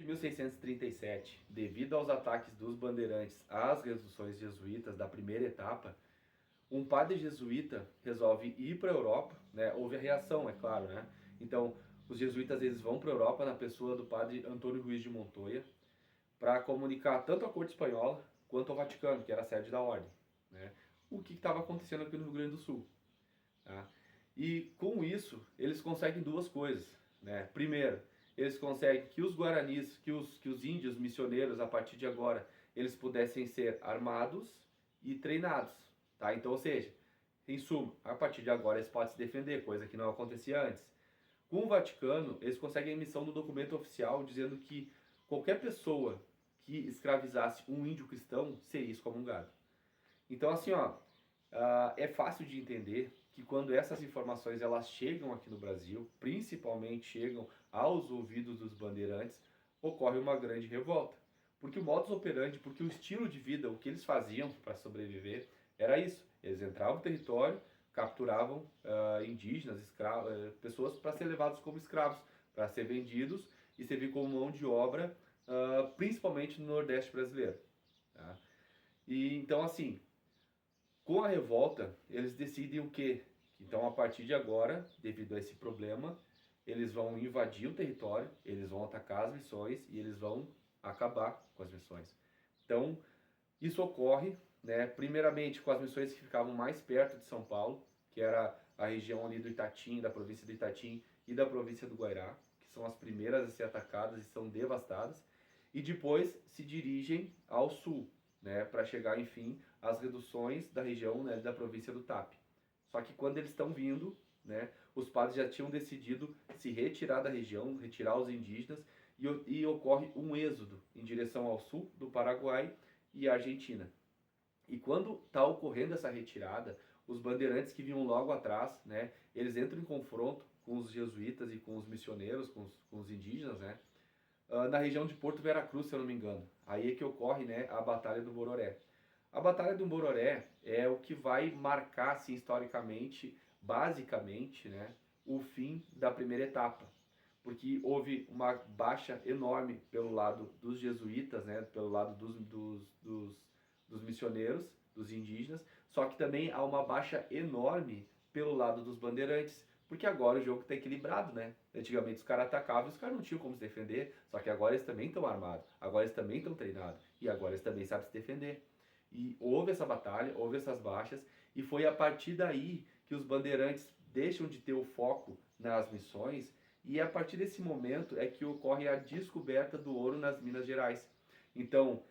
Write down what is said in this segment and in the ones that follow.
1637, devido aos ataques dos bandeirantes às reduções jesuítas da primeira etapa, um padre jesuíta resolve ir para a Europa, né? Houve a reação, é claro, né? Então, os jesuítas eles vão para a Europa na pessoa do padre Antônio Ruiz de Montoya para comunicar tanto à corte espanhola quanto ao Vaticano, que era a sede da ordem, né? O que estava acontecendo aqui no Rio Grande do Sul, tá? E com isso, eles conseguem duas coisas, né? Primeiro, eles conseguem que os guaranis, que os índios missioneiros, a partir de agora, eles pudessem ser armados e treinados, tá? Então, ou seja, em suma, a partir de agora eles podem se defender, coisa que não acontecia antes. Com o Vaticano, eles conseguem a emissão do documento oficial dizendo que qualquer pessoa que escravizasse um índio cristão seria excomungado. Então, assim, ó, é fácil de entender que quando essas informações elas chegam aqui no Brasil, principalmente chegam aos ouvidos dos bandeirantes, ocorre uma grande revolta. Porque o modus operandi, porque o estilo de vida, o que eles faziam para sobreviver, era isso. Eles entravam no território, capturavam indígenas, escravos, pessoas para ser levados como escravos, para ser vendidos e servir como mão de obra, principalmente no Nordeste brasileiro. Tá? E então, assim, com a revolta, eles decidem o quê? Então, a partir de agora, devido a esse problema, eles vão invadir o território, eles vão atacar as missões e eles vão acabar com as missões. Então, isso ocorre, né, primeiramente com as missões que ficavam mais perto de São Paulo, que era a região ali do Itatim, da província do Itatim e da província do Guairá, que são as primeiras a ser atacadas e são devastadas, e depois se dirigem ao sul, né, para chegar, enfim, às reduções da região, né, da província do Tap. Só que quando eles estão vindo, né, os padres já tinham decidido se retirar da região, retirar os indígenas, e ocorre um êxodo em direção ao sul do Paraguai e Argentina. E quando está ocorrendo essa retirada, os bandeirantes que vinham logo atrás, né, eles entram em confronto com os jesuítas e com os missioneiros, com os indígenas, né, na região de Porto Veracruz, se eu não me engano. Aí é que ocorre, né, a Batalha do Bororé. A Batalha do Bororé é o que vai marcar, assim, historicamente, basicamente, né, o fim da primeira etapa. Porque houve uma baixa enorme pelo lado dos jesuítas, né, pelo lado dos missioneiros, dos indígenas, só que também há uma baixa enorme pelo lado dos bandeirantes, porque agora o jogo está equilibrado, né? Antigamente os caras atacavam e os caras não tinham como se defender, só que agora eles também estão armados, agora eles também estão treinados, e agora eles também sabem se defender. E houve essa batalha, houve essas baixas, e foi a partir daí que os bandeirantes deixam de ter o foco nas missões, e a partir desse momento é que ocorre a descoberta do ouro nas Minas Gerais. Então,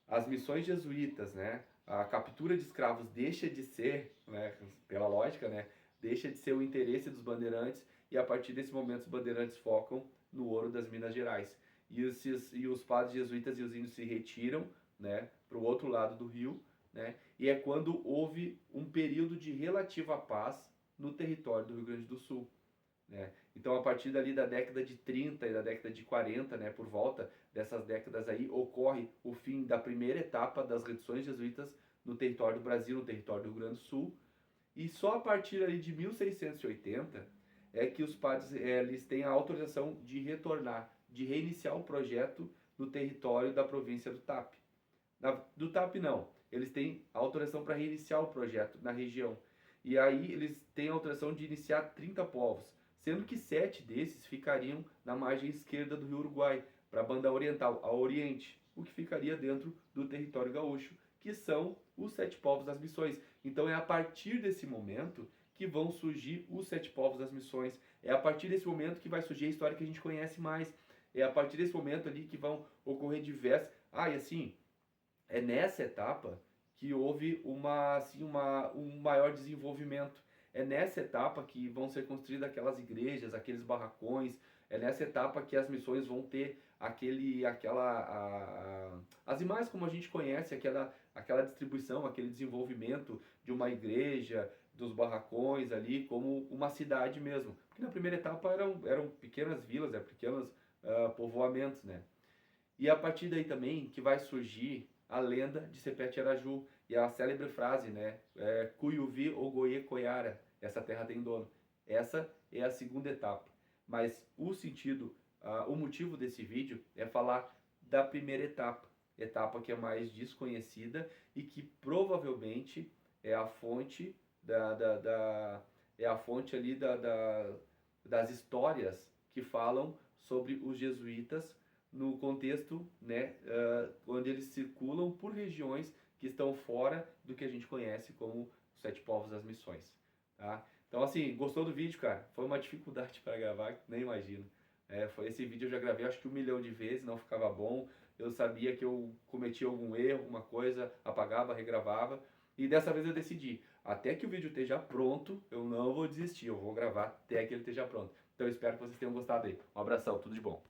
as missões jesuítas, né, a captura de escravos deixa de ser, né, pela lógica, né, deixa de ser o interesse dos bandeirantes, e a partir desse momento os bandeirantes focam no ouro das Minas Gerais. E os padres jesuítas e os índios se retiram, né, para o outro lado do rio, né, e é quando houve um período de relativa paz no território do Rio Grande do Sul. Né? Então, a partir dali da década de 30 e da década de 40, né, por volta dessas décadas aí, ocorre o fim da primeira etapa das reduções jesuítas no território do Brasil, no território do Rio Grande do Sul. E só a partir ali de 1680 é que os padres eles têm a autorização de retornar, de reiniciar o projeto no território da província do Tap. Do TAP não, eles têm autorização para reiniciar o projeto na região. E aí eles têm autorização de iniciar 30 povos, sendo que 7 desses ficariam na margem esquerda do Rio Uruguai, para a banda oriental, a oriente, o que ficaria dentro do território gaúcho, que são os 7 povos das missões. Então é a partir desse momento que vão surgir os 7 povos das missões. É a partir desse momento que vai surgir a história que a gente conhece mais. É a partir desse momento ali que vão ocorrer diversas... e assim, é nessa etapa que houve um maior desenvolvimento. É nessa etapa que vão ser construídas aquelas igrejas, aqueles barracões. É nessa etapa que as missões vão ter as imagens como a gente conhece, aquela distribuição, aquele desenvolvimento de uma igreja, dos barracões ali, como uma cidade mesmo. Porque na primeira etapa eram pequenas vilas, pequenos povoamentos, né? E a partir daí também que vai surgir a lenda de Sepete Araju e a célebre frase, né? Cuiuvi Ogoie Coiara, essa terra tem dono. Essa é a segunda etapa. Mas o sentido o motivo desse vídeo é falar da primeira etapa que é mais desconhecida e que provavelmente é a fonte é a fonte ali das histórias que falam sobre os jesuítas no contexto, né, onde eles circulam por regiões que estão fora do que a gente conhece como os Sete Povos das Missões, tá? Então, assim, gostou do vídeo, cara? Foi uma dificuldade para gravar, nem imagino. Esse vídeo eu já gravei acho que 1 milhão de vezes, não ficava bom. Eu sabia que eu cometia algum erro, alguma coisa, apagava, regravava. E dessa vez eu decidi, até que o vídeo esteja pronto, eu não vou desistir, eu vou gravar até que ele esteja pronto. Então eu espero que vocês tenham gostado aí. Um abração, tudo de bom.